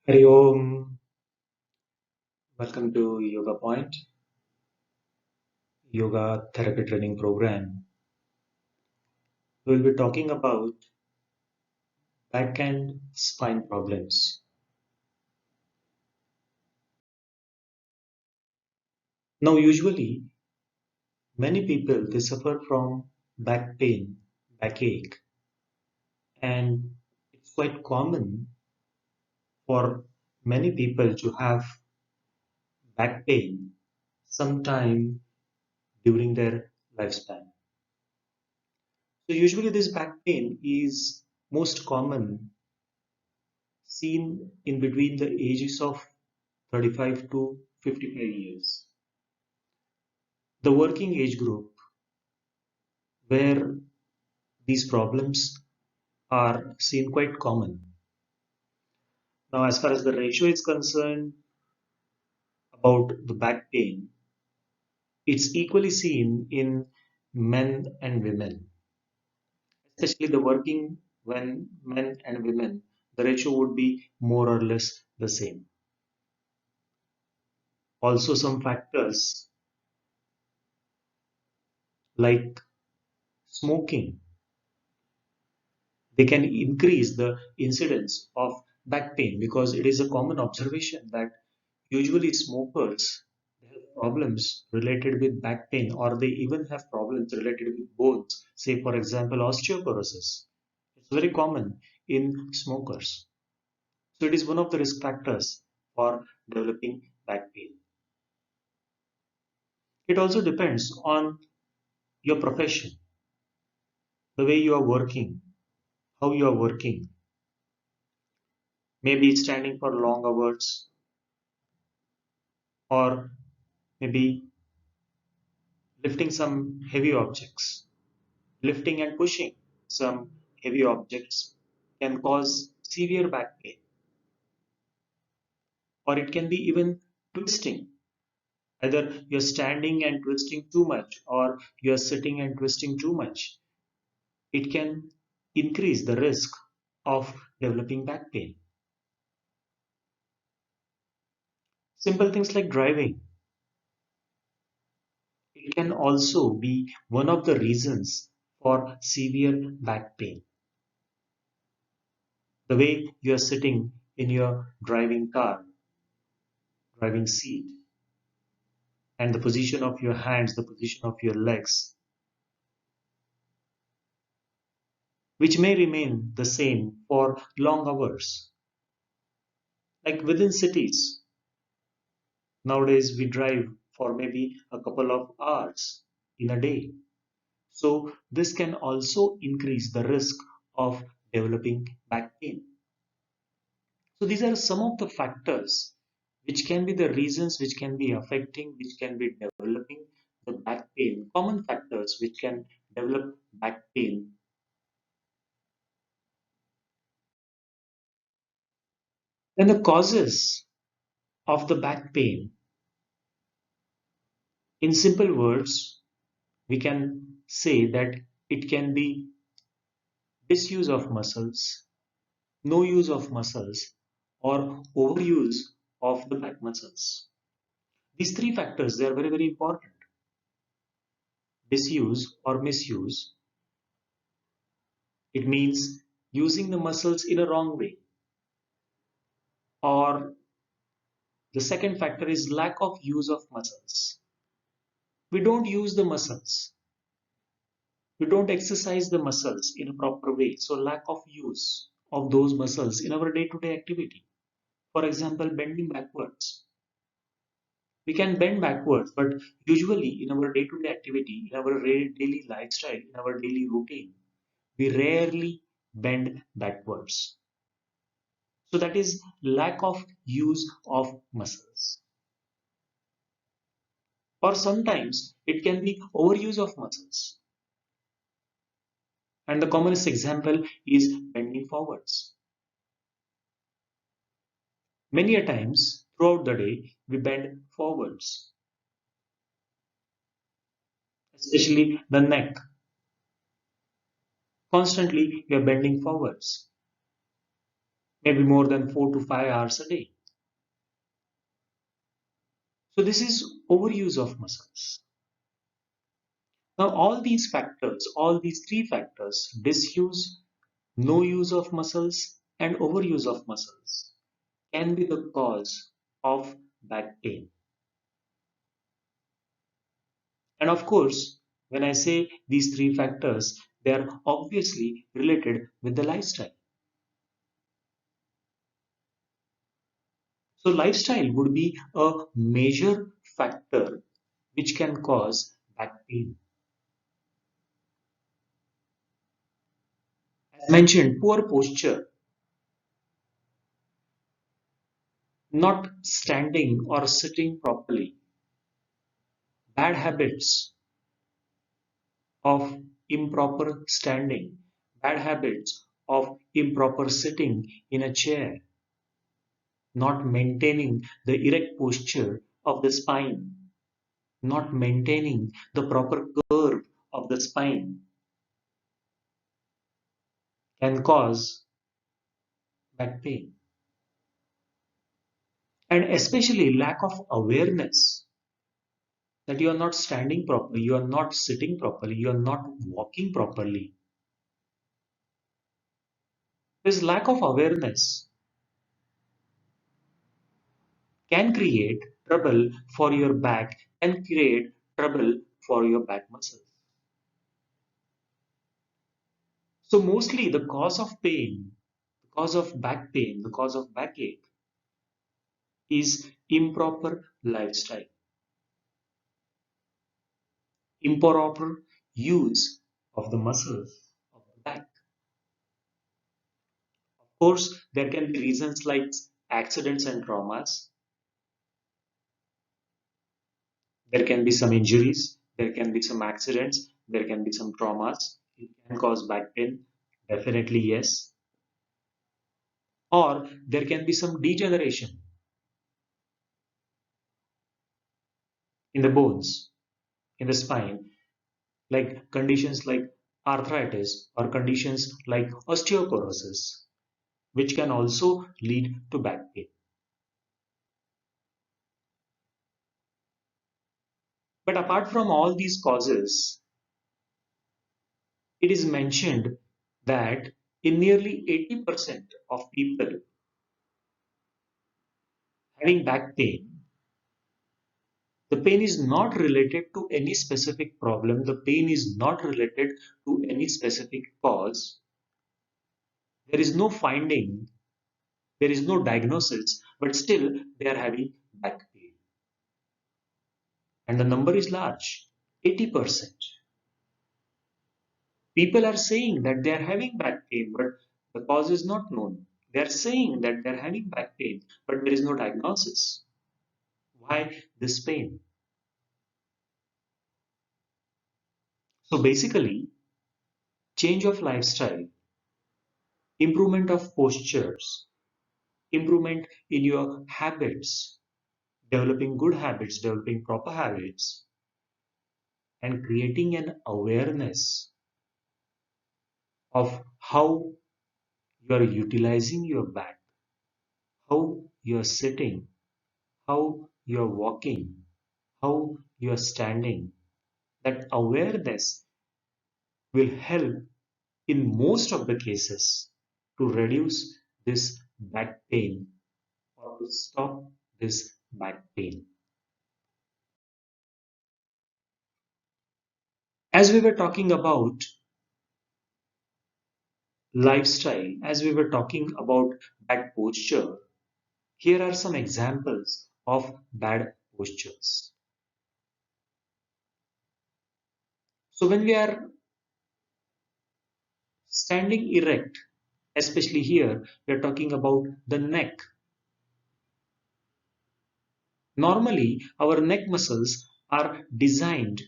Hari Om, welcome to YogaPoint, Yoga Therapy Training Program. We'll be talking about back and spine problems. Now, usually, many people they suffer from back pain, backache, and it's quite common for many people to have back pain sometime during their lifespan. So, usually, this back pain is most common seen in between the ages of 35 to 55 years. The working age group where these problems are seen quite common. Now, as far as the ratio is concerned about the back pain, it's equally seen in men and women, especially the working when men and women, the ratio would be more or less the same. Also, some factors like smoking, they can increase the incidence of back pain because it is a common observation that usually smokers they have problems related with back pain or they even have problems related with bones. Say for example osteoporosis. It's very common in smokers. So it is one of the risk factors for developing back pain. It also depends on your profession, the way you are working, how you are working. Maybe standing for long hours or maybe lifting some heavy objects. Lifting and pushing some heavy objects can cause severe back pain, or it can be even twisting. Either you're standing and twisting too much, or you're sitting and twisting too much. It can increase the risk of developing back pain. Simple things like driving. It can also be one of the reasons for severe back pain. The way you are sitting in your driving car, driving seat, and the position of your hands, the position of your legs, which may remain the same for long hours. Like within cities, nowadays we drive for maybe a couple of hours in a day. So this can also increase the risk of developing back pain. So these are some of the factors which can be the reasons which can be affecting, which can be developing the back pain, common factors which can develop back pain. Then the causes of the back pain, in simple words, we can say that it can be disuse of muscles, no use of muscles, or overuse of the back muscles. These three factors, they are very, very important. Disuse or misuse, it means using the muscles in a wrong way. Or the second factor is lack of use of muscles. We don't use the muscles. We don't exercise the muscles in a proper way. So lack of use of those muscles in our day-to-day activity. For example, bending backwards. We can bend backwards, but usually in our day-to-day activity, in our daily lifestyle, in our daily routine, we rarely bend backwards. So that is lack of use of muscles. Or sometimes it can be overuse of muscles. And the commonest example is bending forwards. Many a times throughout the day, we bend forwards, especially the neck. Constantly, we are bending forwards. maybe more than 4 to 5 hours a day. So this is overuse of muscles. Now all these factors, all these three factors, disuse, no use of muscles and overuse of muscles, can be the cause of back pain. And of course, when I say these three factors, they are obviously related with the lifestyle. So lifestyle would be a major factor which can cause back pain. As mentioned, poor posture, not standing or sitting properly, bad habits of improper standing, bad habits of improper sitting in a chair, not maintaining the erect posture of the spine, not maintaining the proper curve of the spine can cause back pain. And especially lack of awareness that you are not standing properly, you are not sitting properly, you are not walking properly. This lack of awareness can create trouble for your back and create trouble for your back muscles. So mostly the cause of pain, the cause of back pain, the cause of backache is improper lifestyle, improper use of the muscles of the back. Of course, there can be reasons like accidents and traumas. There can be some injuries, there can be some accidents, there can be some traumas. It can cause back pain, definitely yes. Or there can be some degeneration in the bones, in the spine, like conditions like arthritis or conditions like osteoporosis, which can also lead to back pain. But apart from all these causes, it is mentioned that in nearly 80% of people having back pain, the pain is not related to any specific problem. The pain is not related to any specific cause. There is no finding, there is no diagnosis, but still they are having back pain. And the number is large, 80%. People are saying that they are having back pain, but the cause is not known. They are saying that they are having back pain, but there is no diagnosis. Why this pain? So basically, change of lifestyle, improvement of postures, improvement in your habits, developing good habits, developing proper habits, and creating an awareness of how you are utilizing your back, how you are sitting, how you are walking, how you are standing. That awareness will help in most of the cases to reduce this back pain or to stop this back pain. As we were talking about lifestyle, as we were talking about bad posture, here are some examples of bad postures. So when we are standing erect, especially here, we are talking about the neck. Normally, our neck muscles are designed to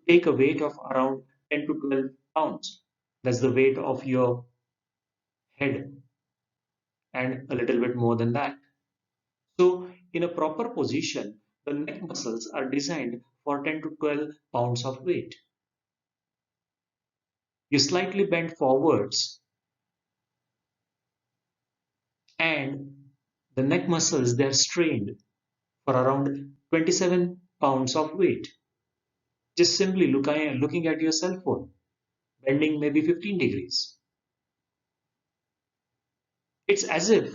take a weight of around 10 to 12 pounds. That's the weight of your head and a little bit more than that. So in a proper position, the neck muscles are designed for 10 to 12 pounds of weight. You slightly bend forwards and the neck muscles, they are strained for around 27 pounds of weight. Just simply looking at your cell phone, bending maybe 15 degrees. It's as if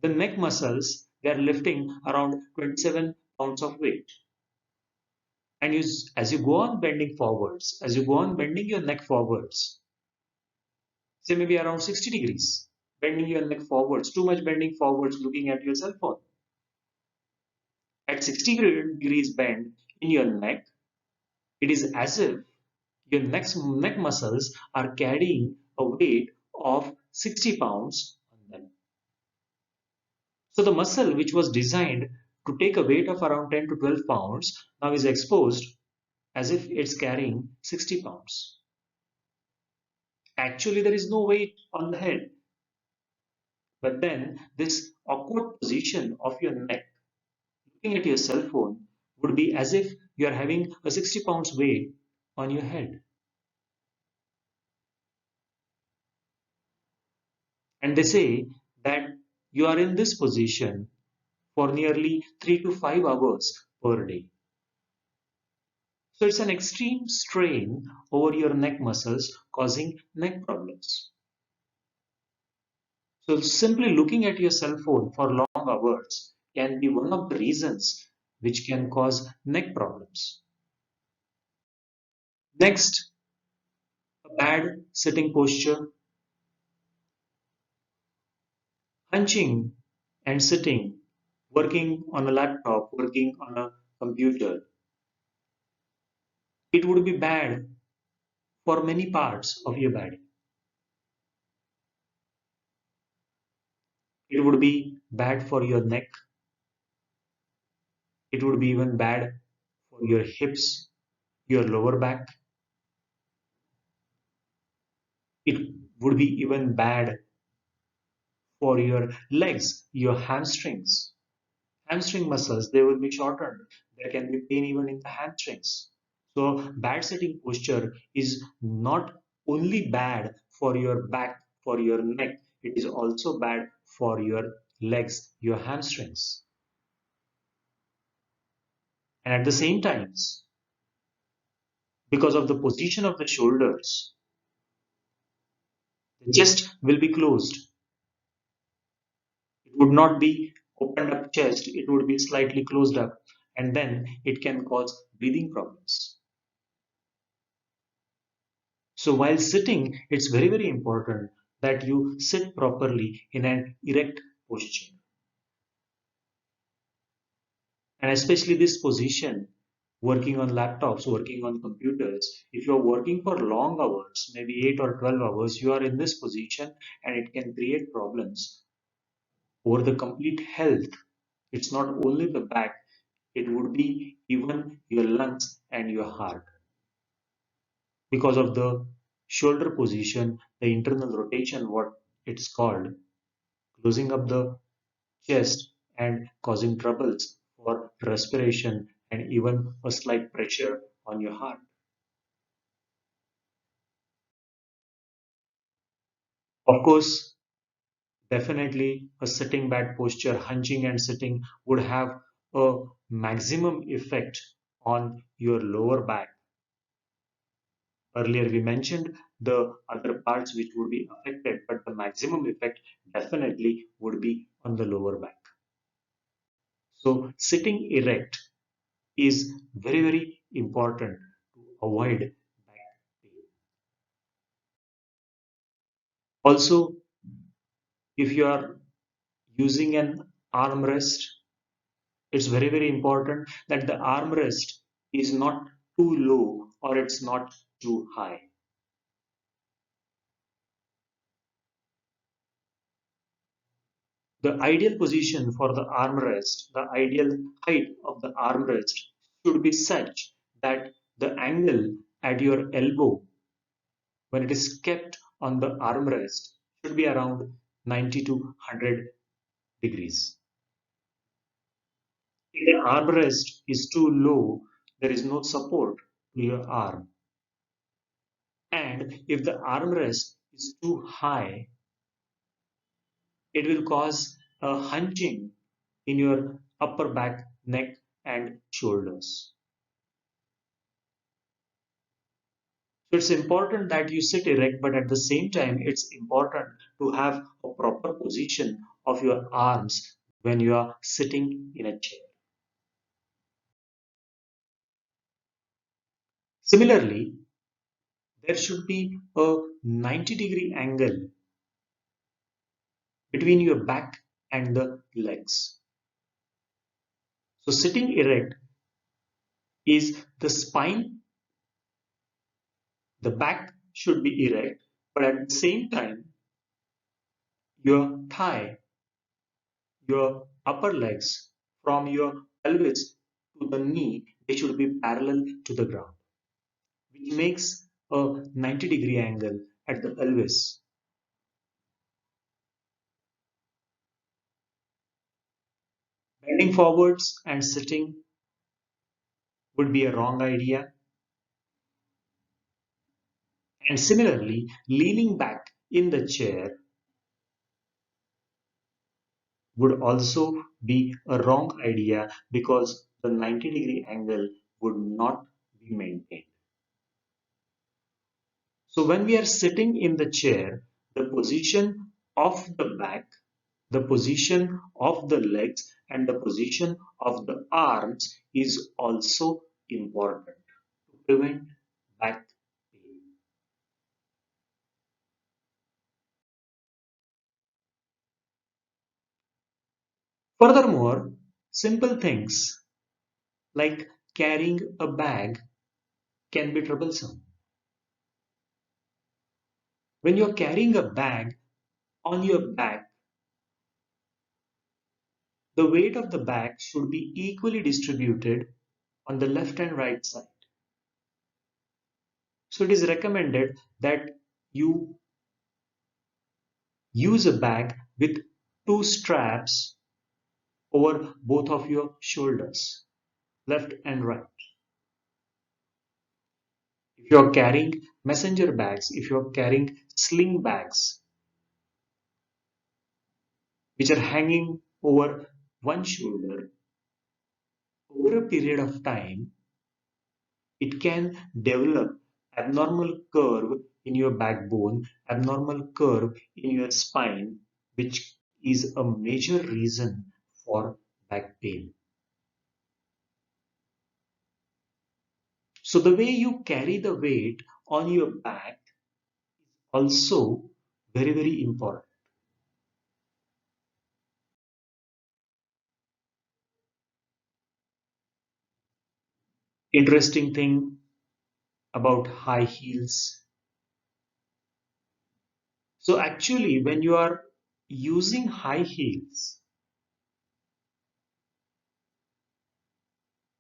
the neck muscles, they are lifting around 27 pounds of weight. And as you go on bending forwards, as you go on bending your neck forwards, say maybe around 60 degrees, bending your neck forwards, too much bending forwards, looking at your cell phone. At 60 degrees bend in your neck, it is as if your neck muscles are carrying a weight of 60 pounds on them. So the muscle which was designed to take a weight of around 10 to 12 pounds now is exposed as if it's carrying 60 pounds. Actually, there is no weight on the head. But then this awkward position of your neck, looking at your cell phone, would be as if you are having a 60 pounds weight on your head. And they say that you are in this position for nearly 3 to 5 hours per day. So it's an extreme strain over your neck muscles causing neck problems. So simply looking at your cell phone for long hours can be one of the reasons which can cause neck problems. Next, a bad sitting posture, hunching and sitting, working on a laptop, working on a computer. It would be bad for many parts of your body. It would be bad for your neck. It would be even bad for your hips, your lower back. It would be even bad for your legs, your hamstrings. Hamstring muscles, they will be shortened. There can be pain even in the hamstrings. So bad sitting posture is not only bad for your back, for your neck, it is also bad for your legs, your hamstrings. And at the same time, because of the position of the shoulders, the chest will be closed. It would not be opened up chest, it would be slightly closed up, and then it can cause breathing problems. So while sitting, it's very, very important that you sit properly in an erect posture. And especially this position, working on laptops, working on computers, if you're working for long hours, maybe 8 or 12 hours, you are in this position and it can create problems over the complete health. It's not only the back, it would be even your lungs and your heart. Because of the shoulder position, the internal rotation, what it's called, closing up the chest and causing troubles for respiration and even a slight pressure on your heart. Of course, definitely a sitting bad posture, hunching and sitting would have a maximum effect on your lower back. Earlier we mentioned the other parts which would be affected, but the maximum effect definitely would be on the lower back. So sitting erect is very, very important to avoid back pain. Also, if you are using an armrest, it's very, very important that the armrest is not too low or it's not too high. The ideal position for the armrest, the ideal height of the armrest should be such that the angle at your elbow when it is kept on the armrest should be around 90 to 100 degrees. If the armrest is too low, there is no support to your arm. And if the armrest is too high, It will cause a hunching in your upper back, neck, and shoulders. So it's important that you sit erect, but at the same time, it's important to have a proper position of your arms when you are sitting in a chair. Similarly, there should be a 90-degree angle between your back and the legs. So sitting erect is the spine, the back should be erect, but at the same time, your thigh, your upper legs from your pelvis to the knee, they should be parallel to the ground, which makes a 90-degree angle at the pelvis. Bending forwards and sitting would be a wrong idea. And similarly, leaning back in the chair would also be a wrong idea because the 90-degree angle would not be maintained. So when we are sitting in the chair, the position of the back, the position of the legs, and the position of the arms is also important to prevent back pain. Furthermore, simple things like carrying a bag can be troublesome. When you're carrying a bag on your back, the weight of the bag should be equally distributed on the left and right side. So it is recommended that you use a bag with two straps over both of your shoulders, left and right. If you're carrying messenger bags, if you're carrying sling bags, which are hanging over one shoulder, over a period of time, it can develop abnormal curve in your backbone, abnormal curve in your spine, which is a major reason for back pain. So the way you carry the weight on your back is also very, very important. Interesting thing about high heels. So actually, when you are using high heels,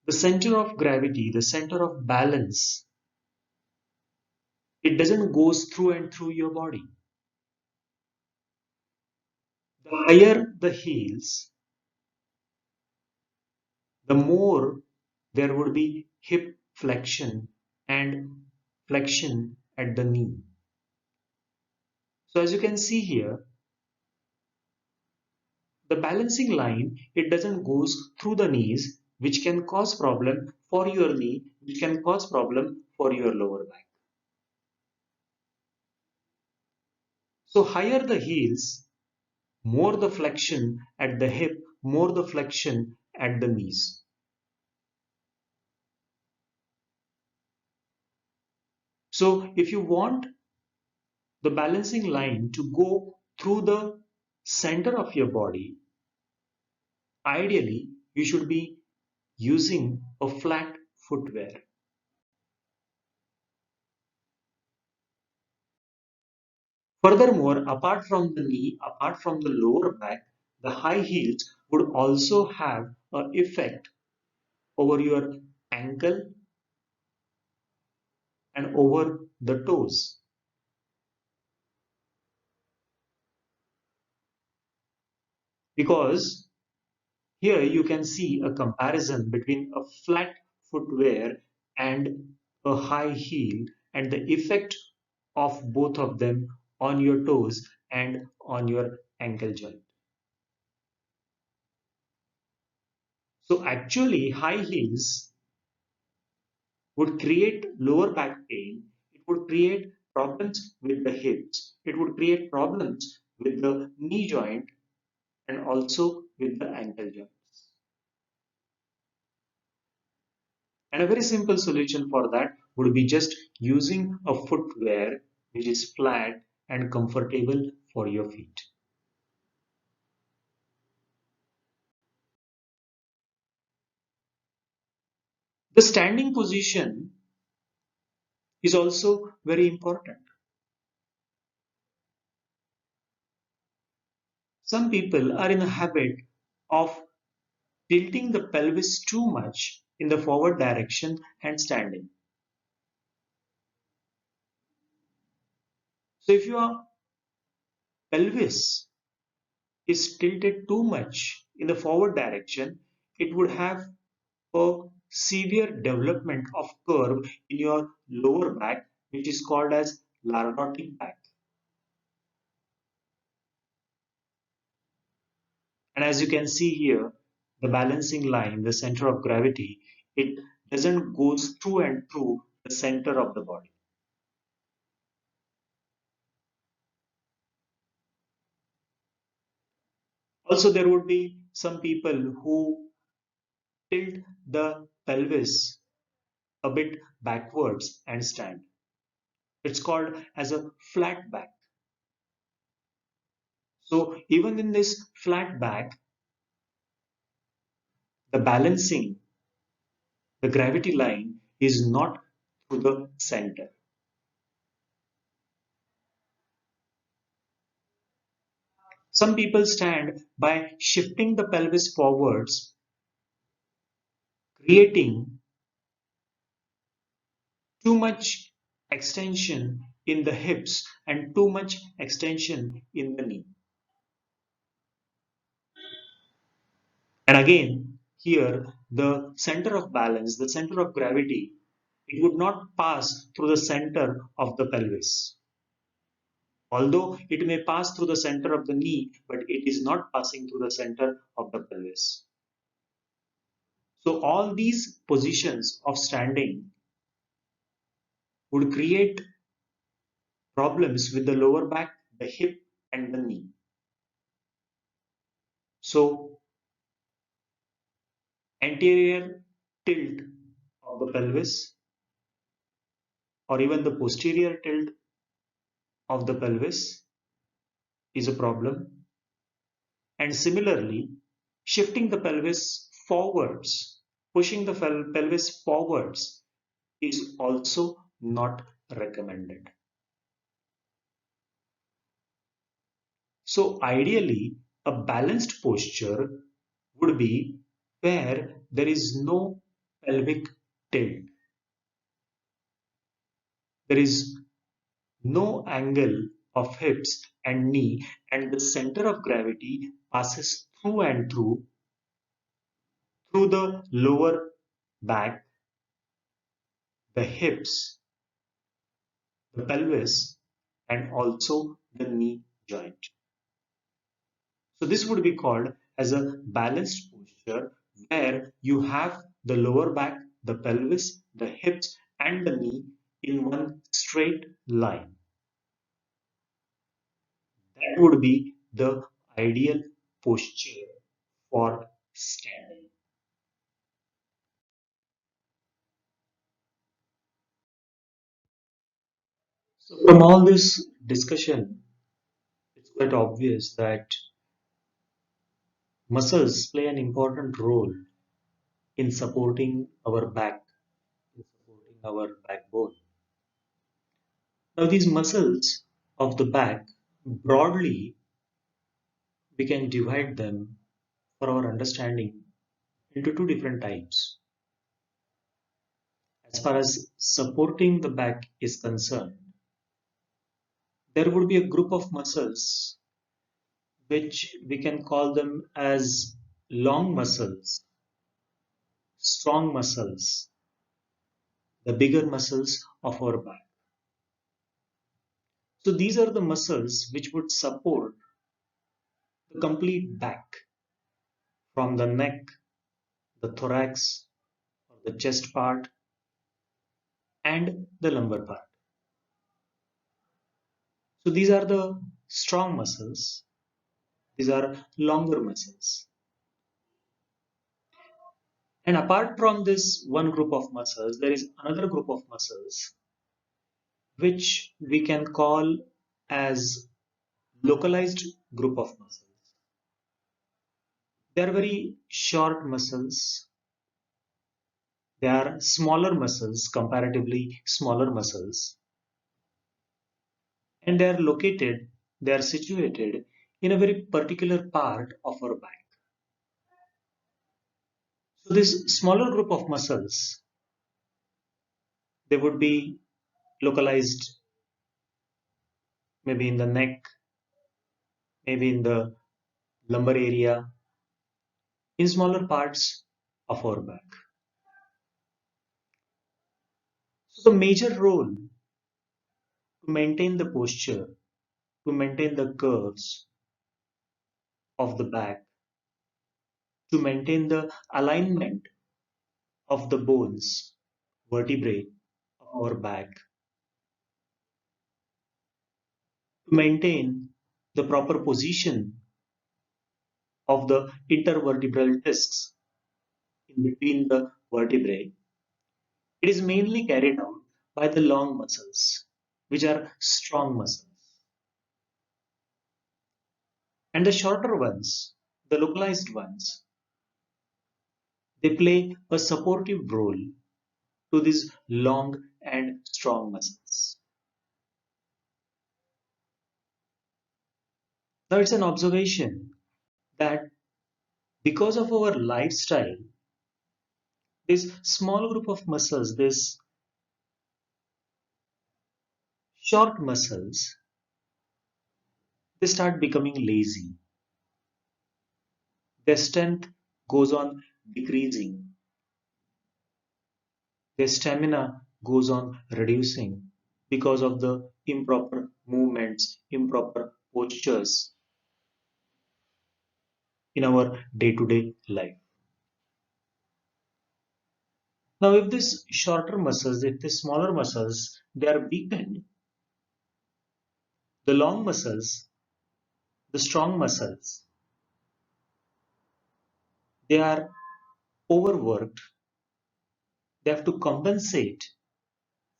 the center of gravity, the center of balance, it doesn't goes through and through your body. The higher the heels, the more there would be hip flexion and flexion at the knee. So as you can see here, the balancing line, it doesn't goes through the knees, which can cause problem for your knee, which can cause problem for your lower back. So higher the heels, more the flexion at the hip, more the flexion at the knees. So if you want the balancing line to go through the center of your body, ideally you should be using a flat footwear. Furthermore, apart from the knee, apart from the lower back, the high heels would also have an effect over your ankle and over the toes. Because here you can see a comparison between a flat footwear and a high heel and the effect of both of them on your toes and on your ankle joint. So actually, high heels would create lower back pain. It would create problems with the hips. It would create problems with the knee joint and also with the ankle joints. And a very simple solution for that would be just using a footwear which is flat and comfortable for your feet. The standing position is also very important. Some people are in a habit of tilting the pelvis too much in the forward direction and standing. So if your pelvis is tilted too much in the forward direction, it would have a severe development of curve in your lower back, which is called as lordotic back. And as you can see here, the balancing line, the center of gravity, it doesn't go through and through the center of the body. Also, there would be some people who tilt the pelvis a bit backwards and stand. It's called as a flat back. So even in this flat back, the balancing, the gravity line is not through the center. Some people stand by shifting the pelvis forwards, creating too much extension in the hips and too much extension in the knee. And again, here the center of balance, the center of gravity, it would not pass through the center of the pelvis. Although it may pass through the center of the knee, but it is not passing through the center of the pelvis. So all these positions of standing would create problems with the lower back, the hip, and the knee. So anterior tilt of the pelvis or even the posterior tilt of the pelvis is a problem. And similarly, shifting the pelvis forwards, pushing the pelvis forwards is also not recommended. So ideally, a balanced posture would be where there is no pelvic tilt. There is no angle of hips and knee, and the center of gravity passes through and through the lower back, the hips, the pelvis, and also the knee joint. So this would be called as a balanced posture where you have the lower back, the pelvis, the hips, and the knee in one straight line. That would be the ideal posture for standing. So from all this discussion, it's quite obvious that muscles play an important role in supporting our back, in supporting our backbone. Now, these muscles of the back, broadly, we can divide them for our understanding into two different types. As far as supporting the back is concerned, there would be a group of muscles which we can call them as long muscles, strong muscles, the bigger muscles of our back. So these are the muscles which would support the complete back from the neck the thorax or the chest part, and the lumbar part. So these are the strong muscles. These are longer muscles. And apart from this one group of muscles, there is another group of muscles which we can call as localized group of muscles. They are very short muscles. They are smaller muscles, comparatively smaller muscles, and they are situated in a very particular part of our back. So this smaller group of muscles, they would be localized maybe in the neck, maybe in the lumbar area, in smaller parts of our back. So the major role to maintain the posture, to maintain the curves of the back, to maintain the alignment of the bones, vertebrae of our back, to maintain the proper position of the intervertebral discs in between the vertebrae, it is mainly carried out by the long muscles, which are strong muscles. And the shorter ones, the localized ones, they play a supportive role to these long and strong muscles. Now it's an observation that because of our lifestyle, this small group of muscles, this short muscles, they start becoming lazy. Their strength goes on decreasing. Their stamina goes on reducing because of the improper movements, improper postures in our day-to-day life. Now, if these shorter muscles, if the smaller muscles, they are weakened, the long muscles, the strong muscles, they are overworked. They have to compensate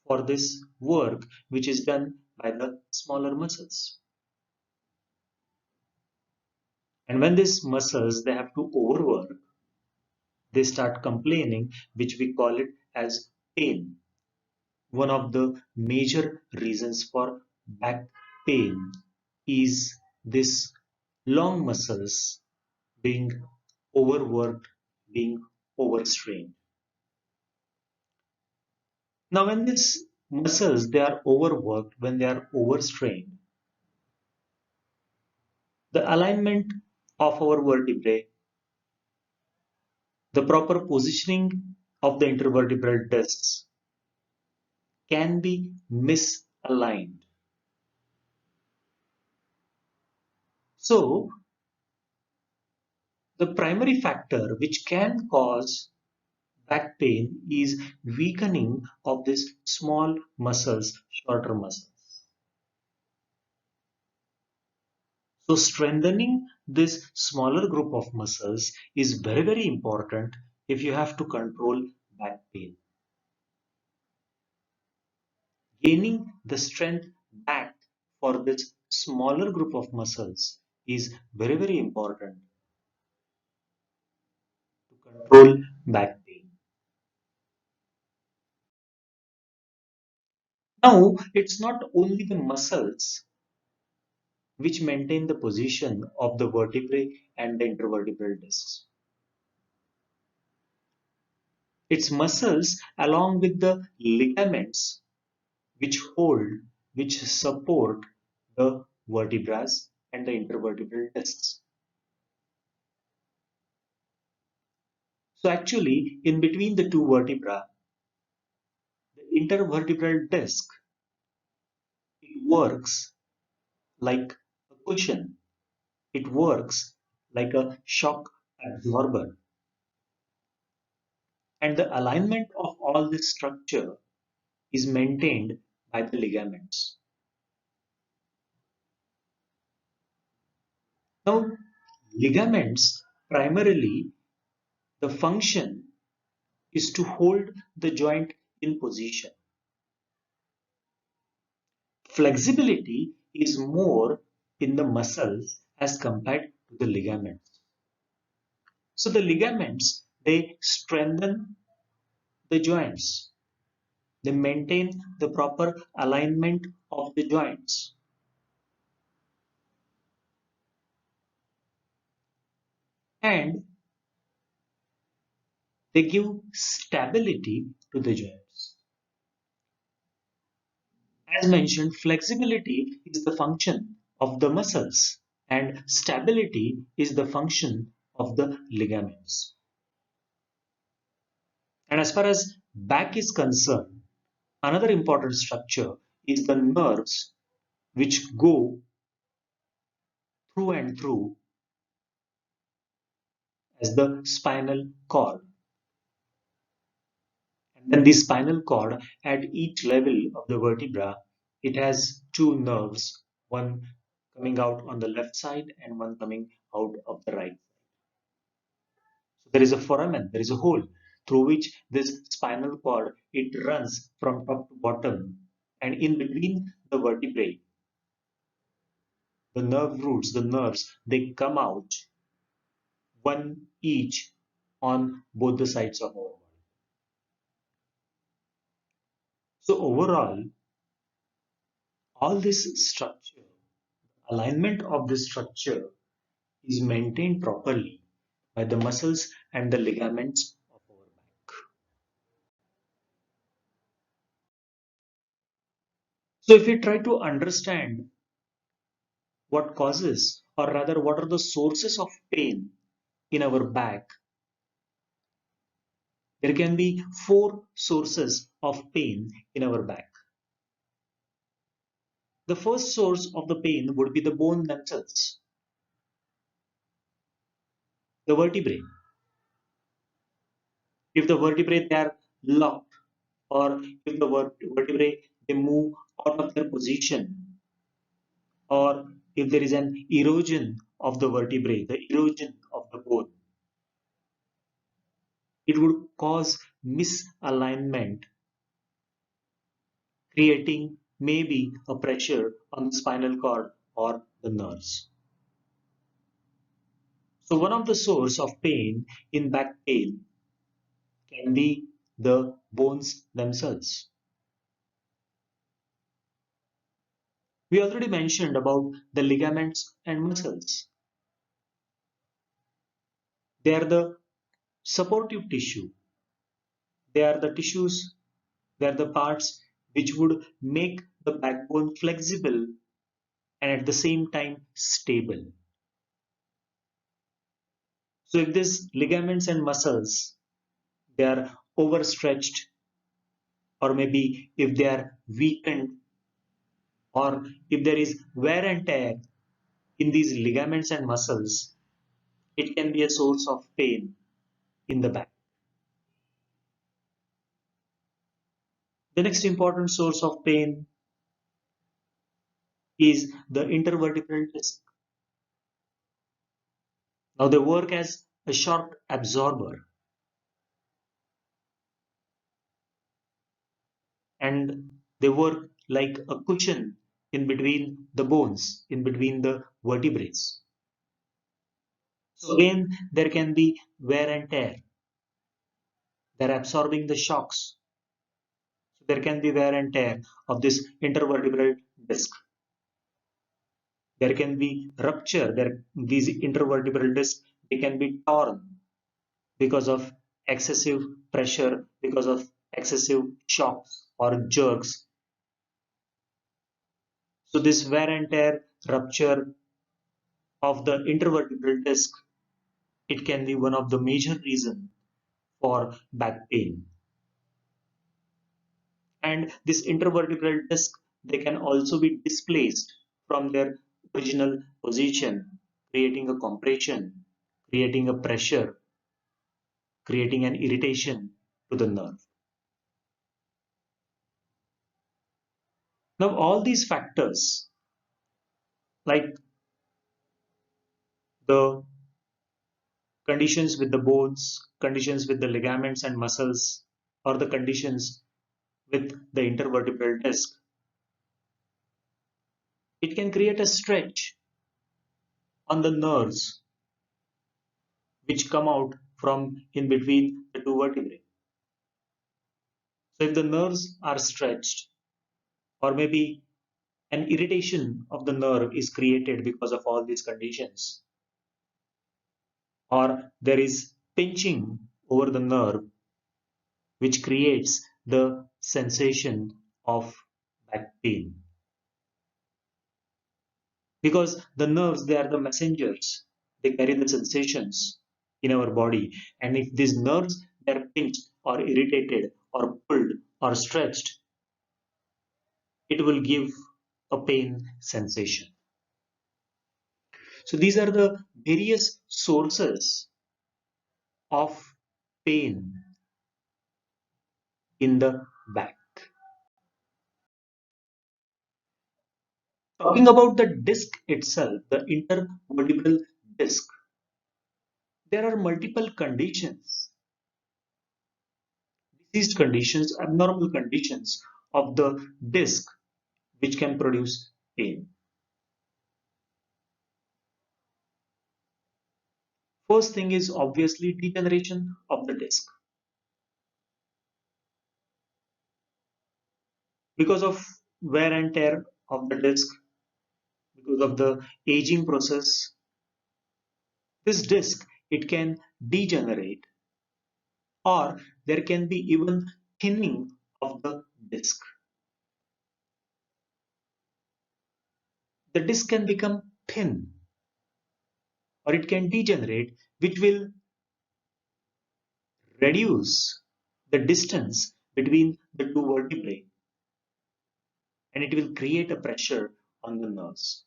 for this work which is done by the smaller muscles. And when these muscles they have to overwork, they start complaining, which we call it as pain. One of the major reasons for back pain is this long muscles being overworked, being overstrained. Now, when these muscles they are overworked, when they are overstrained, the alignment of our vertebrae, the proper positioning of the intervertebral discs can be misaligned. So, the primary factor which can cause back pain is weakening of these small muscles, shorter muscles. So strengthening this smaller group of muscles is very, very important if you have to control back pain. Gaining the strength back for this smaller group of muscles is very, very important to control back pain. Now, it's not only the muscles which maintain the position of the vertebrae and the intervertebral discs. It's muscles along with the ligaments which hold, which support the vertebrae and the intervertebral discs. So actually, in between the two vertebrae, the intervertebral disc, it works like a cushion. It works like a shock absorber. And the alignment of all this structure is maintained by the ligaments. Now, ligaments primarily the function is to hold the joint in position. Flexibility is more in the muscles as compared to the ligaments. So the ligaments, they strengthen the joints. They maintain the proper alignment of the joints. And they give stability to the joints. As mentioned, flexibility is the function of the muscles and stability is the function of the ligaments. And as far as back is concerned, another important structure is the nerves which go through and through as the spinal cord. And then the spinal cord at each level of the vertebra, it has two nerves, one coming out on the left side and one coming out of the right. So there is a foramen, there is a hole through which this spinal cord, it runs from top to bottom, and in between the vertebrae, the nerve roots, the nerves, they come out one each on both the sides of our body. So overall, all this structure, alignment of this structure is maintained properly by the muscles and the ligaments of our back. So if we try to understand what causes, or rather what are the sources of pain in our back, there can be four sources of pain in our back. The first source of the pain would be the bone themselves, the vertebrae. If the vertebrae they are locked, or if the vertebrae they move out of their position, or if there is an erosion of the vertebrae, the erosion of the bone, it would cause misalignment, creating maybe a pressure on the spinal cord or the nerves. So one of the source of pain in back pain can be the bones themselves. We already mentioned about the ligaments and muscles. They are the supportive tissue. They are the tissues, they are the parts which would make the backbone flexible and at the same time stable. So if these ligaments and muscles they are overstretched, or maybe if they are weakened, or if there is wear and tear in these ligaments and muscles, it can be a source of pain in the back. The next important source of pain is the intervertebral disc. Now they work as a shock absorber, and they work like a cushion in between the bones, in between the vertebrae. So again, there can be wear and tear. They're absorbing the shocks. So there can be wear and tear of this intervertebral disc. There can be rupture. These intervertebral discs, they can be torn because of excessive pressure, because of excessive shocks or jerks. So this wear and tear, rupture of the intervertebral disc, it can be one of the major reasons for back pain. And this intervertebral disc, they can also be displaced from their original position, creating a compression, creating a pressure, creating an irritation to the nerve. Now, all these factors, like the conditions with the bones, conditions with the ligaments and muscles, or the conditions with the intervertebral disc, it can create a stretch on the nerves which come out from in between the two vertebrae. So if the nerves are stretched, or maybe an irritation of the nerve is created because of all these conditions, or there is pinching over the nerve which creates the sensation of back pain. Because the nerves, they are the messengers, they carry the sensations in our body, and if these nerves, they are pinched or irritated or pulled or stretched, it will give a pain sensation. So these are the various sources of pain in the back. Talking about the disc itself, the intervertebral disc, there are multiple conditions, diseased conditions, abnormal conditions of the disc which can produce pain. First thing is obviously degeneration of the disc. Because of wear and tear of the disc, because of the aging process, this disc, it can degenerate, or there can be even thinning of the disc. The disc can become thin or it can degenerate, which will reduce the distance between the two vertebrae, and it will create a pressure on the nerves.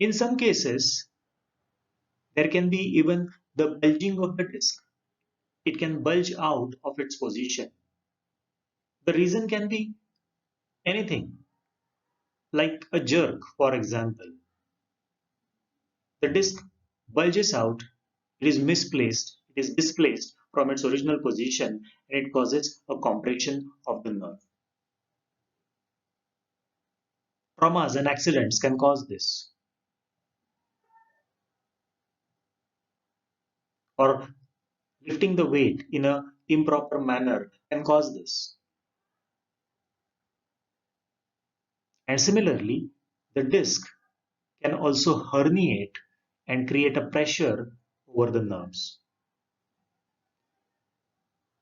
In some cases, there can be even the bulging of the disc. It can bulge out of its position. The reason can be anything, like a jerk, for example. The disc bulges out, it is misplaced, it is displaced from its original position, and it causes a compression of the nerve. Traumas and accidents can cause this, or lifting the weight in a improper manner can cause this. And similarly, the disc can also herniate and create a pressure over the nerves.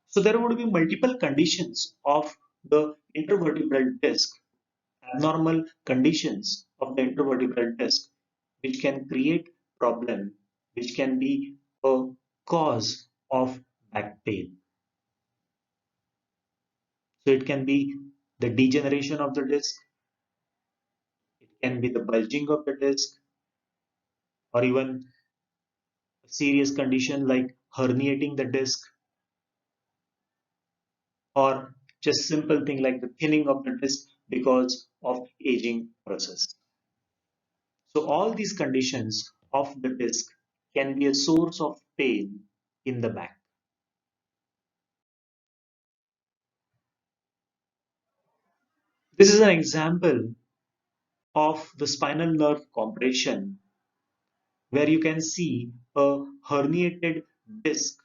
So there would be multiple conditions of the intervertebral disc, abnormal conditions of the intervertebral disc, which can create problem, which can be a cause of back pain. So it can be the degeneration of the disc, it can be the bulging of the disc, or even a serious condition like herniating the disc, or just simple thing like the thinning of the disc because of aging process. So all these conditions of the disc can be a source of pain in the back. This is an example of the spinal nerve compression where you can see a herniated disc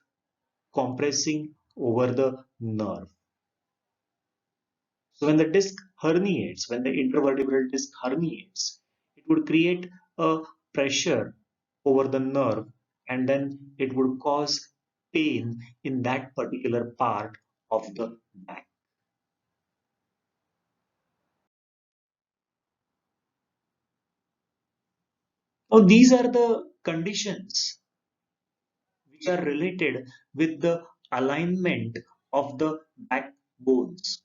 compressing over the nerve. So when the disc herniates, when the intervertebral disc herniates, it would create a pressure over the nerve, and then it would cause pain in that particular part of the back. Now these are the conditions which are related with the alignment of the backbones.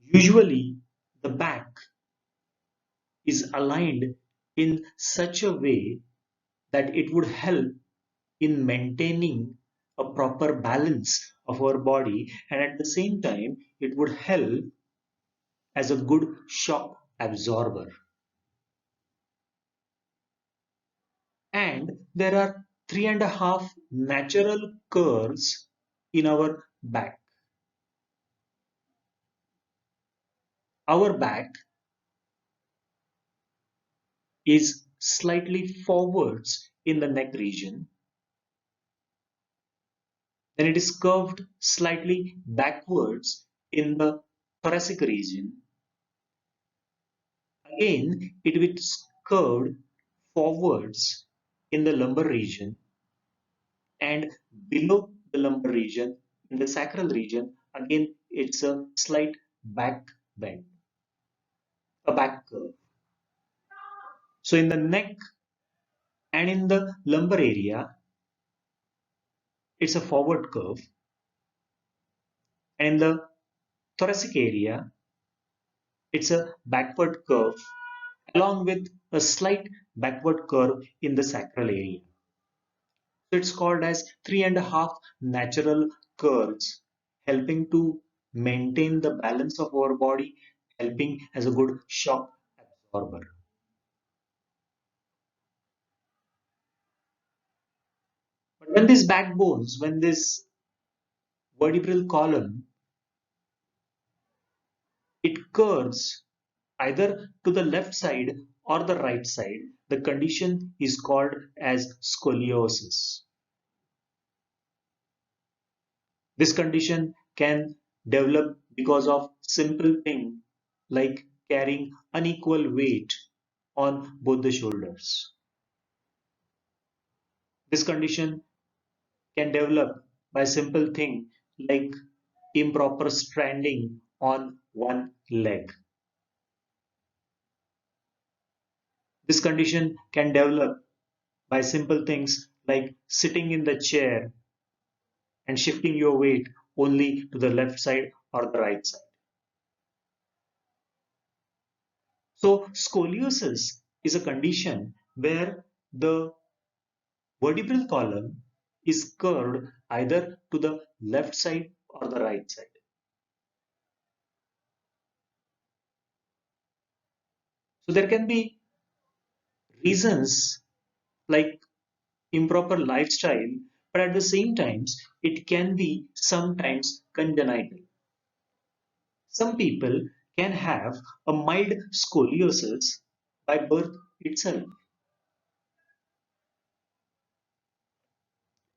Usually the back is aligned in such a way that it would help in maintaining a proper balance of our body, and at the same time it would help as a good shock absorber. And there are 3.5 natural curves in our back. Our back is slightly forwards in the neck region, then it is curved slightly backwards in the thoracic region. Again, it is curved forwards in the lumbar region, and below the lumbar region, in the sacral region, again it's a slight back bend, a back curve. So in the neck and in the lumbar area, it's a forward curve, and in the thoracic area, it's a backward curve along with a slight backward curve in the sacral area. So it's called as 3.5 natural curves, helping to maintain the balance of our body, helping as a good shock absorber. But when these backbones, when this vertebral column, it curves either to the left side or the right side, the condition is called as scoliosis. This condition can develop because of simple thing like carrying unequal weight on both the shoulders. This condition can develop by simple thing like improper standing on one leg. This condition can develop by simple things like sitting in the chair and shifting your weight only to the left side or the right side. So scoliosis is a condition where the vertebral column is curved either to the left side or the right side. So there can be reasons like improper lifestyle, but at the same times it can be sometimes congenital. Some people can have a mild scoliosis by birth itself,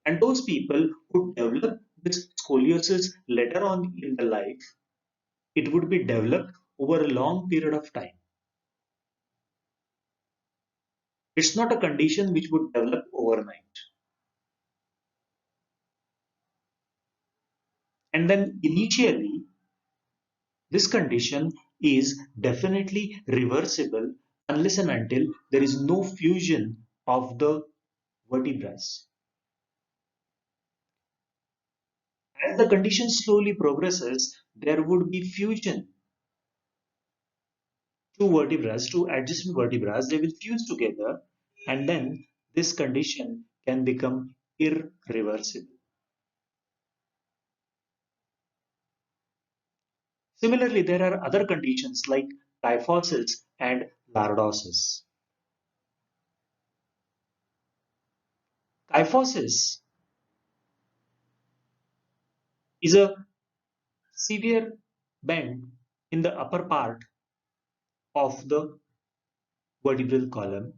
and those people who develop this scoliosis later on in the life, it would be developed over a long period of time. It's not a condition which would develop overnight. And then initially, this condition is definitely reversible unless and until there is no fusion of the vertebrae. As the condition slowly progresses, there would be fusion. Two adjacent vertebrae, they will fuse together, and then this condition can become irreversible. Similarly, there are other conditions like kyphosis and lordosis. Kyphosis is a severe bend in the upper part of the vertebral column,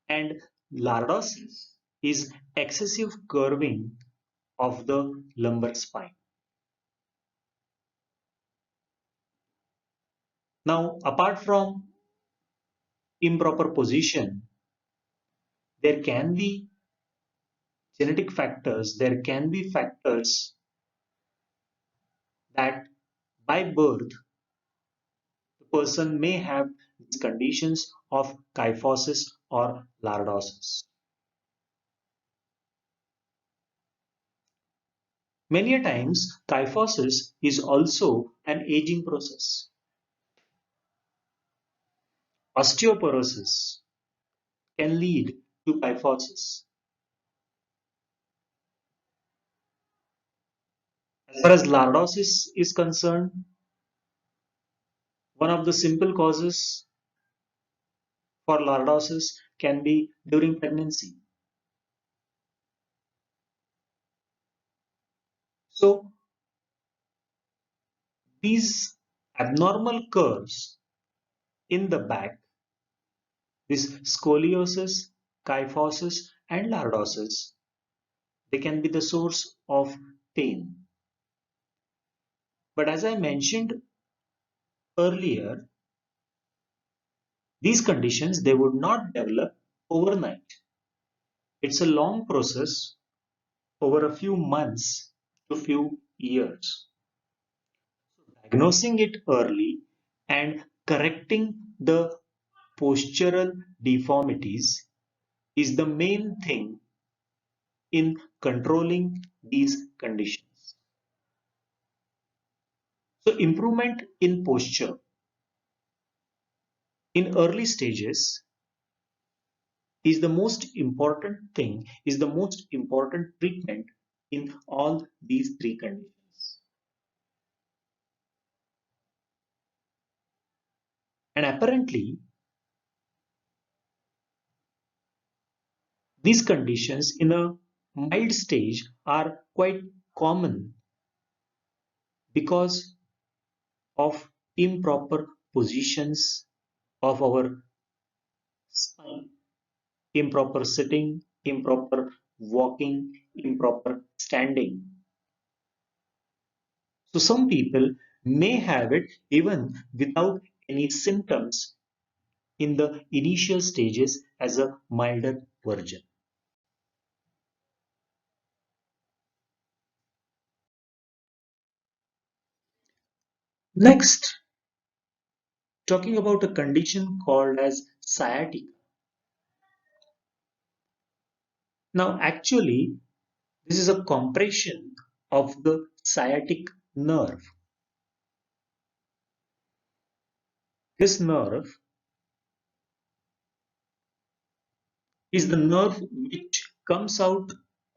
and lordosis is excessive curving of the lumbar spine. Now, apart from improper position, there can be genetic factors, there can be factors that by birth the person may have these conditions of kyphosis or lordosis. Many a times, kyphosis is also an aging process. Osteoporosis can lead to kyphosis. As far as lordosis is concerned, one of the simple causes for lordosis can be during pregnancy. So these abnormal curves in the back, this scoliosis, kyphosis, and lordosis, they can be the source of pain. But as I mentioned earlier, these conditions, they would not develop overnight. It's a long process over a few months to few years. Diagnosing it early and correcting the postural deformities is the main thing in controlling these conditions. So improvement in posture in early stages is the most important thing, is the most important treatment in all these three conditions. And apparently, these conditions in a mild stage are quite common because of improper positions of our spine, improper sitting, improper walking, improper standing. So some people may have it even without any symptoms in the initial stages as a milder version. Next, talking about a condition called as sciatica. Now, actually, this is a compression of the sciatic nerve. This nerve is the nerve which comes out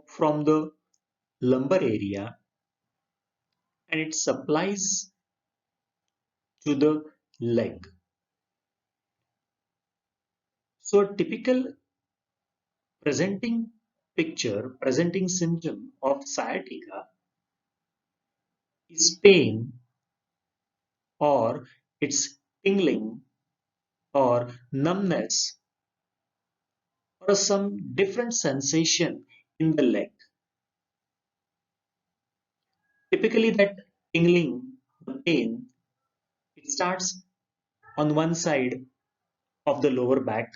from the lumbar area and it supplies to the leg. So a typical presenting presenting symptom of sciatica is pain or it's tingling or numbness or some different sensation in the leg. Typically that tingling, the pain, it starts on one side of the lower back,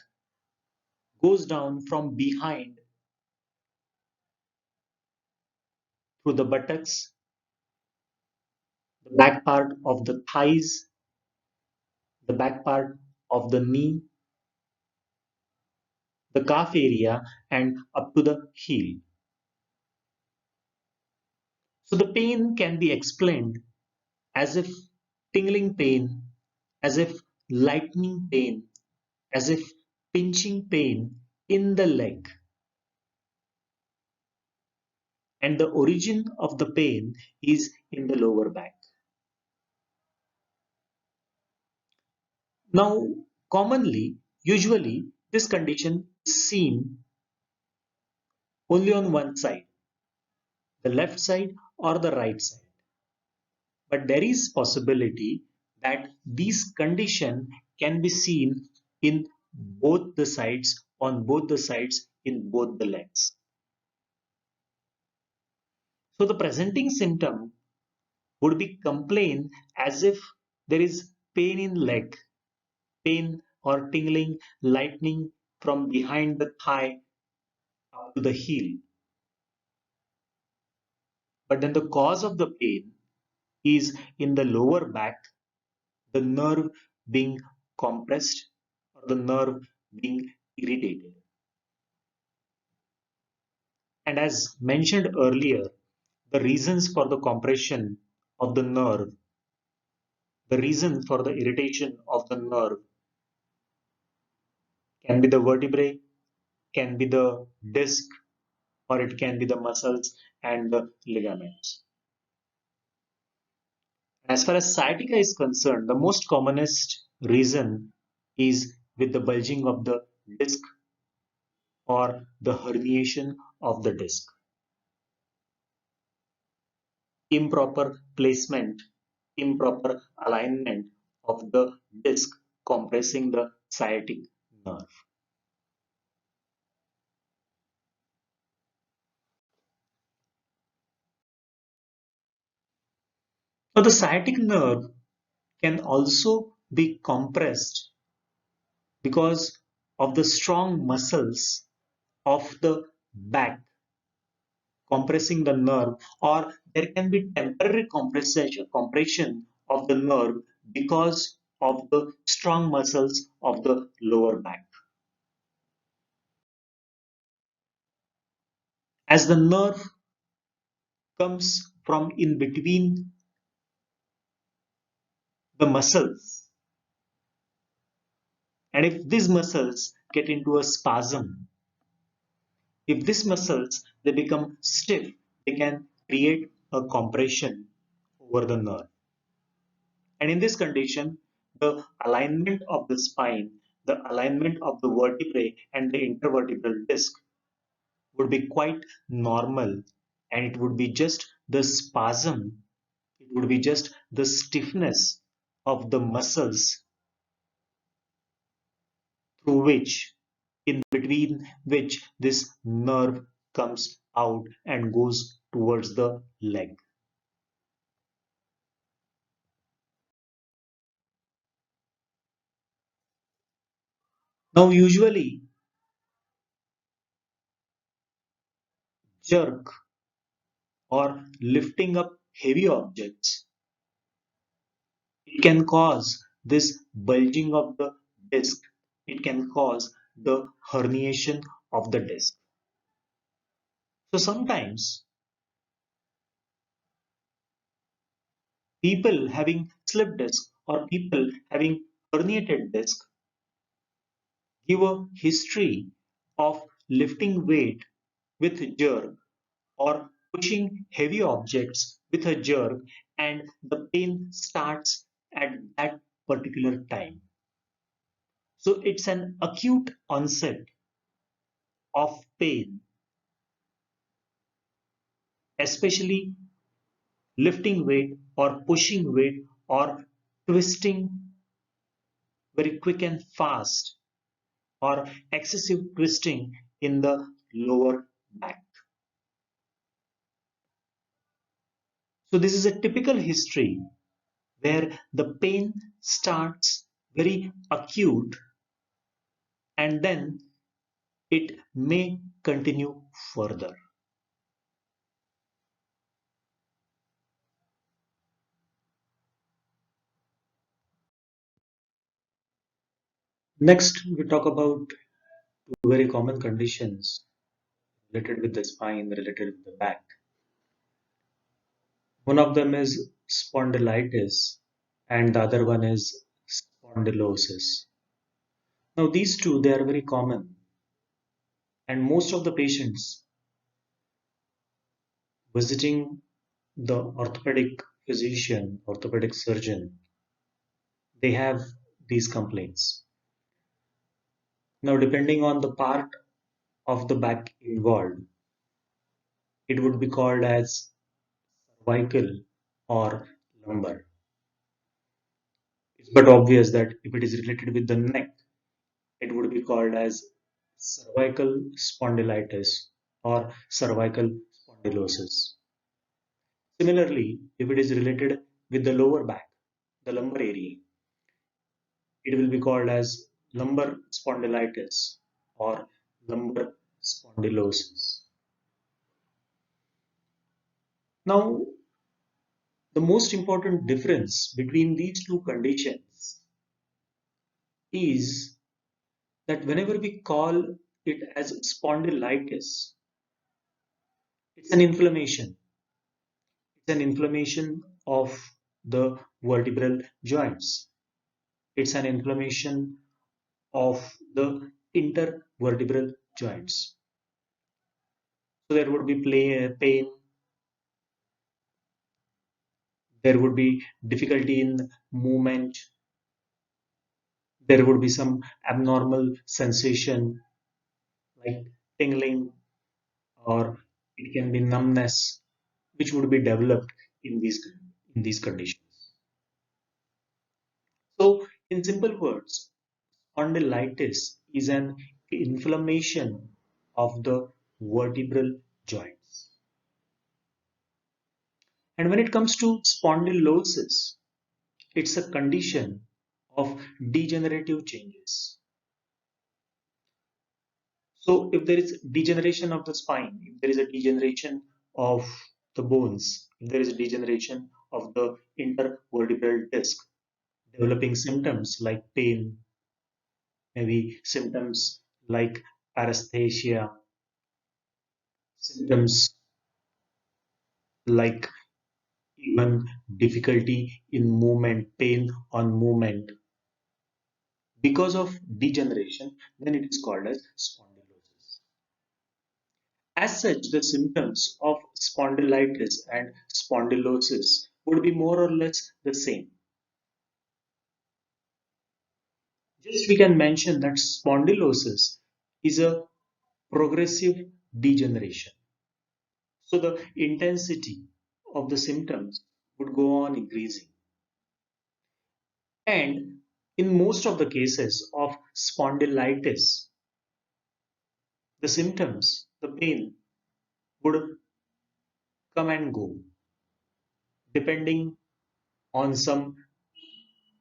goes down from behind through the buttocks, the back part of the thighs, the back part of the knee, the calf area, and up to the heel. So the pain can be explained as if tingling pain, as if lightning pain, as if pinching pain in the leg. And the origin of the pain is in the lower back. Now, commonly, usually, this condition is seen only on one side, the left side or the right side. But there is possibility that these condition can be seen in both the sides, on both the sides, in both the legs. So the presenting symptom would be complain as if there is pain in leg, pain or tingling, lightning from behind the thigh up to the heel. But then the cause of the pain is in the lower back, the nerve being compressed or the nerve being irritated. And as mentioned earlier, the reasons for the compression of the nerve, the reason for the irritation of the nerve can be the vertebrae, can be the disc, or it can be the muscles and the ligaments. As far as sciatica is concerned, the most commonest reason is with the bulging of the disc or the herniation of the disc. Improper placement, improper alignment of the disc compressing the sciatic nerve. So the sciatic nerve can also be compressed because of the strong muscles of the back compressing the nerve, or there can be temporary compression of the nerve because of the strong muscles of the lower back. As the nerve comes from in between the muscles, and if these muscles get into a spasm, if these muscles they become stiff, they can create a compression over the nerve. And in this condition, the alignment of the spine, the alignment of the vertebrae and the intervertebral disc would be quite normal, and it would be just the spasm, it would be just the stiffness of the muscles through which, in between which this nerve comes out and goes towards the leg. Now, usually, jerk or lifting up heavy objects, it can cause this bulging of the disc. It can cause the herniation of the disc. So sometimes people having slip disc or people having herniated disc give a history of lifting weight with jerk or pushing heavy objects with a jerk, and the pain starts at that particular time. So it's an acute onset of pain, especially lifting weight or pushing weight or twisting very quick and fast or excessive twisting in the lower back. So this is a typical history where the pain starts very acute and then it may continue further. Next, we talk about two very common conditions related with the spine, related with the back. One of them is spondylitis and the other one is spondylosis. Now these two, they are very common, and most of the patients visiting the orthopedic physician, orthopedic surgeon, they have these complaints. Now depending on the part of the back involved, it would be called as cervical or lumbar. It's but obvious that if it is related with the neck, it would be called as cervical spondylitis or cervical spondylosis. Similarly, if it is related with the lower back, the lumbar area, it will be called as lumbar spondylitis or lumbar spondylosis. Now, the most important difference between these two conditions is that whenever we call it as spondylitis, it's an inflammation. It's an inflammation of the vertebral joints. It's an inflammation of the intervertebral joints. So there would be pain, there would be difficulty in movement, there would be some abnormal sensation like tingling, or it can be numbness, which would be developed in these conditions. So, in simple words, spondylitis is an inflammation of the vertebral joints. And when it comes to spondylosis, it's a condition of degenerative changes. So if there is degeneration of the spine, if there is a degeneration of the bones, if there is a degeneration of the intervertebral disc, developing symptoms like pain, maybe symptoms like paresthesia, symptoms like even difficulty in movement, pain on movement because of degeneration, then it is called as spondylosis. As such, the symptoms of spondylitis and spondylosis would be more or less the same. Just we can mention that spondylosis is a progressive degeneration. So the intensity of the symptoms would go on increasing. And in most of the cases of spondylitis, the symptoms, the pain would come and go depending on some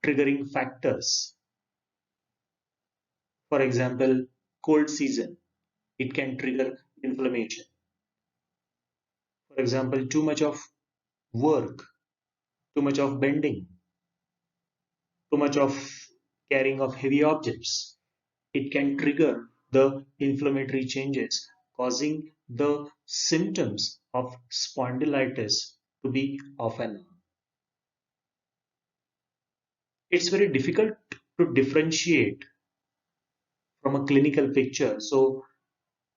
triggering factors. For example, cold season, it can trigger inflammation. For example, too much of work, too much of bending, too much of carrying of heavy objects, it can trigger the inflammatory changes, causing the symptoms of spondylitis to be off and on. It's very difficult to differentiate from a clinical picture. So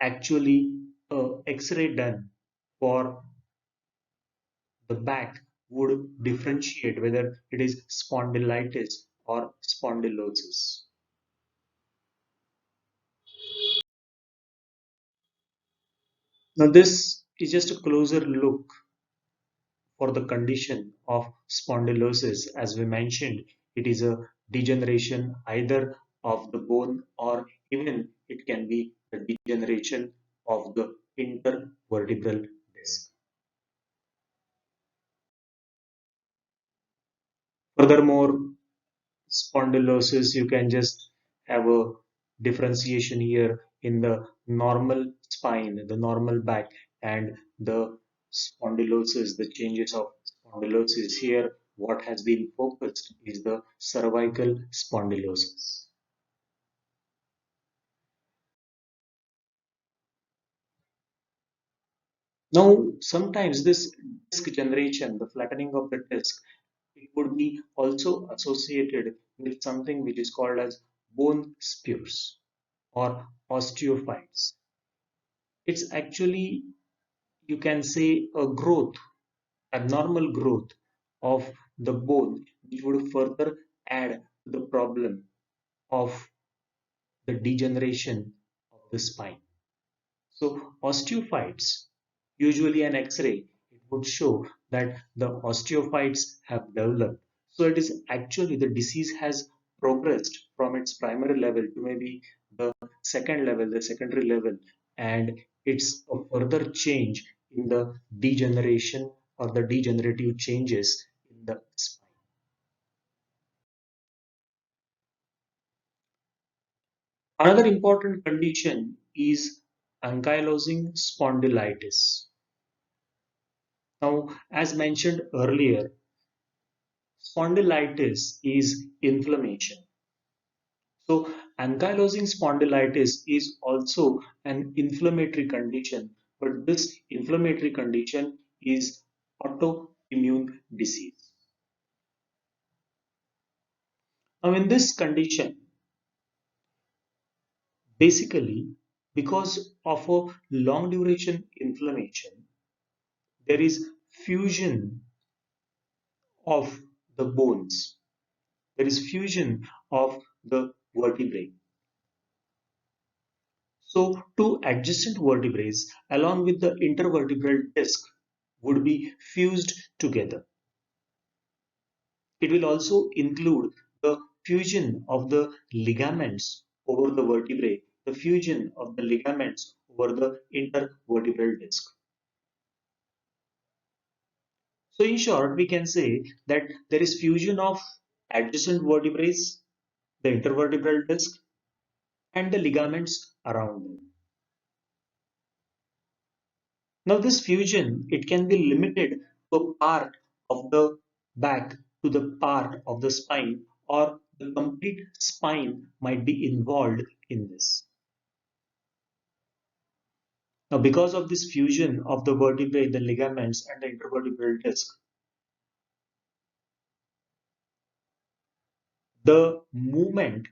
actually, X-ray done for the back would differentiate whether it is spondylitis or spondylosis. Now, this is just a closer look for the condition of spondylosis. As we mentioned, it is a degeneration either of the bone, or even it can be the degeneration of the intervertebral disc. Furthermore, spondylosis, you can just have a differentiation here in the normal spine, the normal back, and the spondylosis, the changes of spondylosis. Here what has been focused is the cervical spondylosis. Now sometimes this disc generation, the flattening of the disc, it would be also associated with something which is called as bone spurs or osteophytes. It's actually, you can say, a growth, abnormal growth of the bone, which would further add to the problem of the degeneration of the spine. So osteophytes, usually an X-ray, it would show that the osteophytes have developed. So it is actually the disease has progressed from its primary level to maybe the second level, the secondary level, and it's a further change in the degeneration or the degenerative changes in the spine. Another important condition is ankylosing spondylitis. Now, as mentioned earlier, spondylitis is inflammation. So, ankylosing spondylitis is also an inflammatory condition, but this inflammatory condition is autoimmune disease. Now, in this condition, basically Because of a long duration inflammation, there is fusion of the bones, there is fusion of the vertebrae. So, two adjacent vertebrae along with the intervertebral disc would be fused together. It will also include the fusion of the ligaments over the vertebrae, the fusion of the ligaments over the intervertebral disc. So in short, we can say that there is fusion of adjacent vertebrae, the intervertebral disc, and the ligaments around them. Now this fusion, it can be limited to a part of the back, to the part of the spine, or the complete spine might be involved in this. Now because of this fusion of the vertebrae, the ligaments and the intervertebral disc, the movement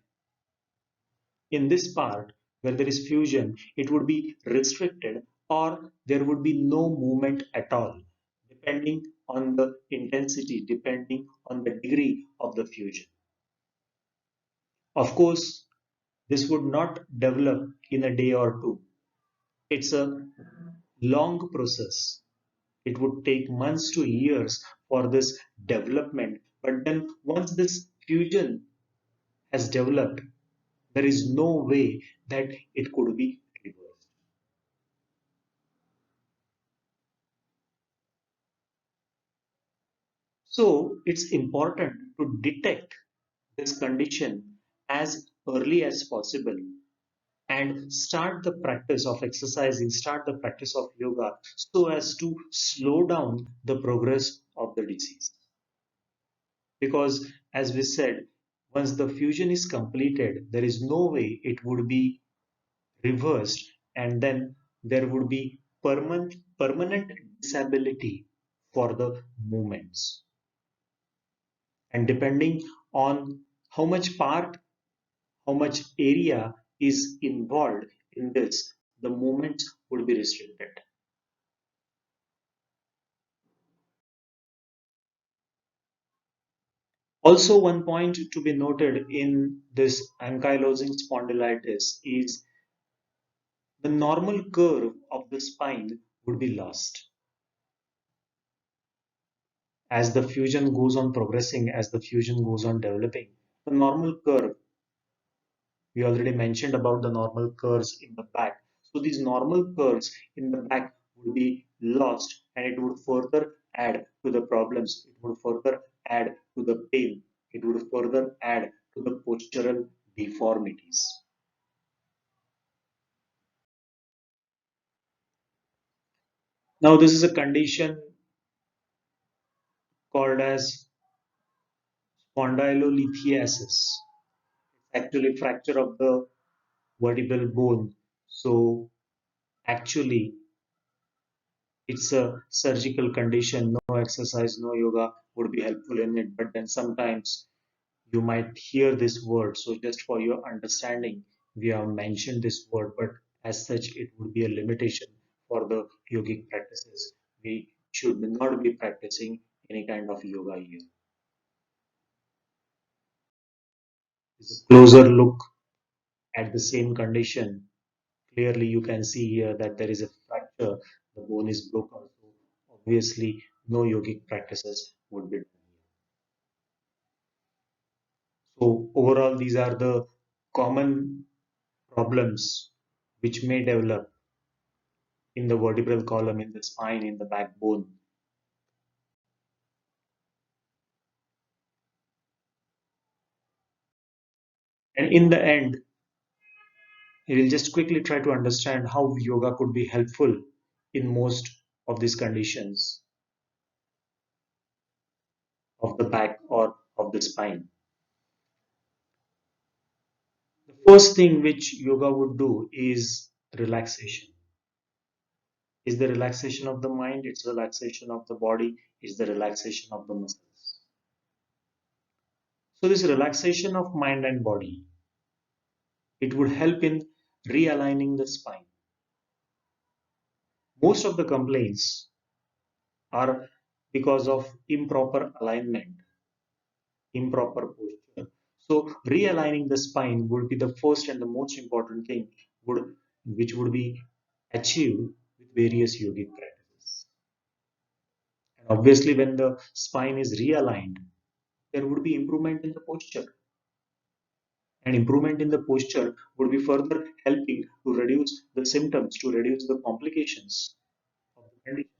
in this part where there is fusion, it would be restricted or there would be no movement at all, depending on the intensity, depending on the degree of the fusion. Of course, this would not develop in a day or two. It's a long process. It would take months to years for this development. But then once this fusion has developed, there is no way that it could be reversed. So it's important to detect this condition as early as possible and start the practice of exercising, start the practice of yoga so as to slow down the progress of the disease. Because as we said, once the fusion is completed, there is no way it would be reversed and then there would be permanent disability for the movements. And depending on how much part, how much area is involved in this, the movements would be restricted. Also, one point to be noted in this ankylosing spondylitis is the normal curve of the spine would be lost. As the fusion goes on progressing, as the fusion goes on developing, the normal curve, we already mentioned about the normal curves in the back. So these normal curves in the back would be lost and it would further add to the problems. It would further add to the pain. It would further add to the postural deformities. Now this is a condition called as spondylolithiasis, actually fracture of the vertebral bone. So actually it's a surgical condition. No exercise, no yoga would be helpful in it. But then sometimes you might hear this word. So just for your understanding, we have mentioned this word, but as such, it would be a limitation for the yogic practices. We should not be practicing any kind of yoga here. This is a closer look at the same condition. Clearly, you can see here that there is a fracture. The bone is broken. So obviously, no yogic practices would be done. So overall, these are the common problems which may develop in the vertebral column, in the spine, in the backbone. And in the end, we will just quickly try to understand how yoga could be helpful in most of these conditions of the back or of the spine. The first thing which yoga would do is relaxation. Is the relaxation of the mind, it's relaxation of the body, it's the relaxation of the muscles. So this relaxation of mind and body, it would help in realigning the spine. Most of the complaints are because of improper alignment, improper posture. So realigning the spine would be the first and the most important thing which would be achieved with various yogic practices. And obviously, when the spine is realigned, there would be improvement in the posture. And improvement in the posture would be further helping to reduce the symptoms, to reduce the complications of the conditions.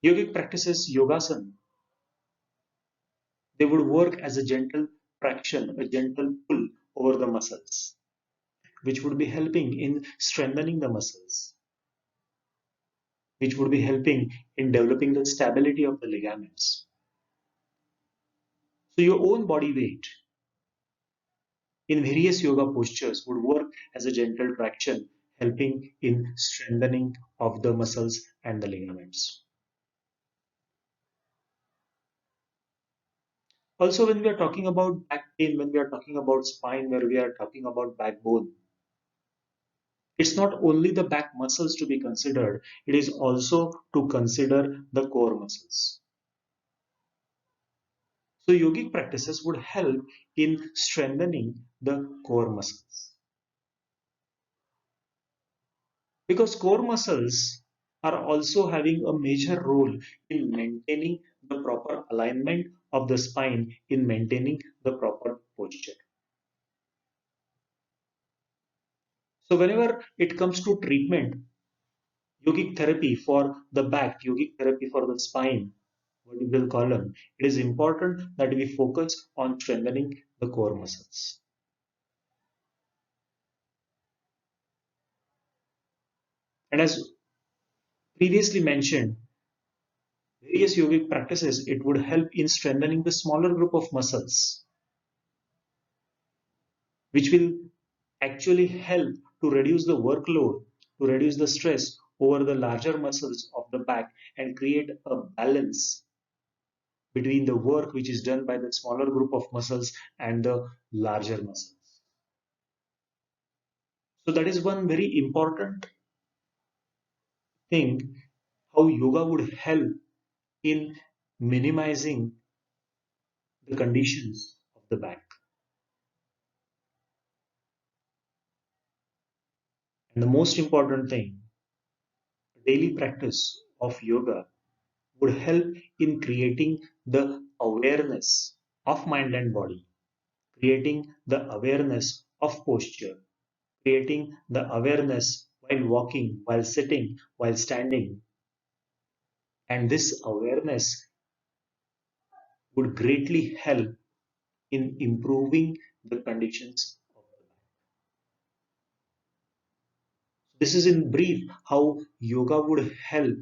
Yogic practices, yogasana, they would work as a gentle traction, a gentle pull over the muscles, which would be helping in strengthening the muscles, which would be helping in developing the stability of the ligaments. So your own body weight in various yoga postures would work as a gentle traction, helping in strengthening of the muscles and the ligaments. Also, when we are talking about back pain, when we are talking about spine, where we are talking about backbone, it's not only the back muscles to be considered, it is also to consider the core muscles. So yogic practices would help in strengthening the core muscles. Because core muscles are also having a major role in maintaining the proper alignment of the spine, in maintaining the proper posture. So whenever it comes to treatment, yogic therapy for the back, yogic therapy for the spine, vertebral column, it is important that we focus on strengthening the core muscles. And as previously mentioned, various yogic practices, it would help in strengthening the smaller group of muscles, which will actually help to reduce the workload, to reduce the stress over the larger muscles of the back and create a balance between the work which is done by the smaller group of muscles and the larger muscles. So that is one very important thing, how yoga would help in minimizing the conditions of the back. And the most important thing, daily practice of yoga would help in creating the awareness of mind and body, creating the awareness of posture, creating the awareness while walking, while sitting, while standing. And this awareness would greatly help in improving the conditions of the life. This is in brief how yoga would help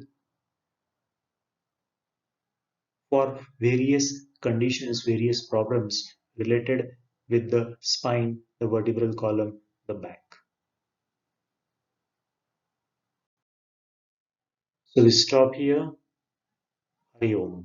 for various conditions, various problems related with the spine, the vertebral column, the back. So we stop here. Hari Om.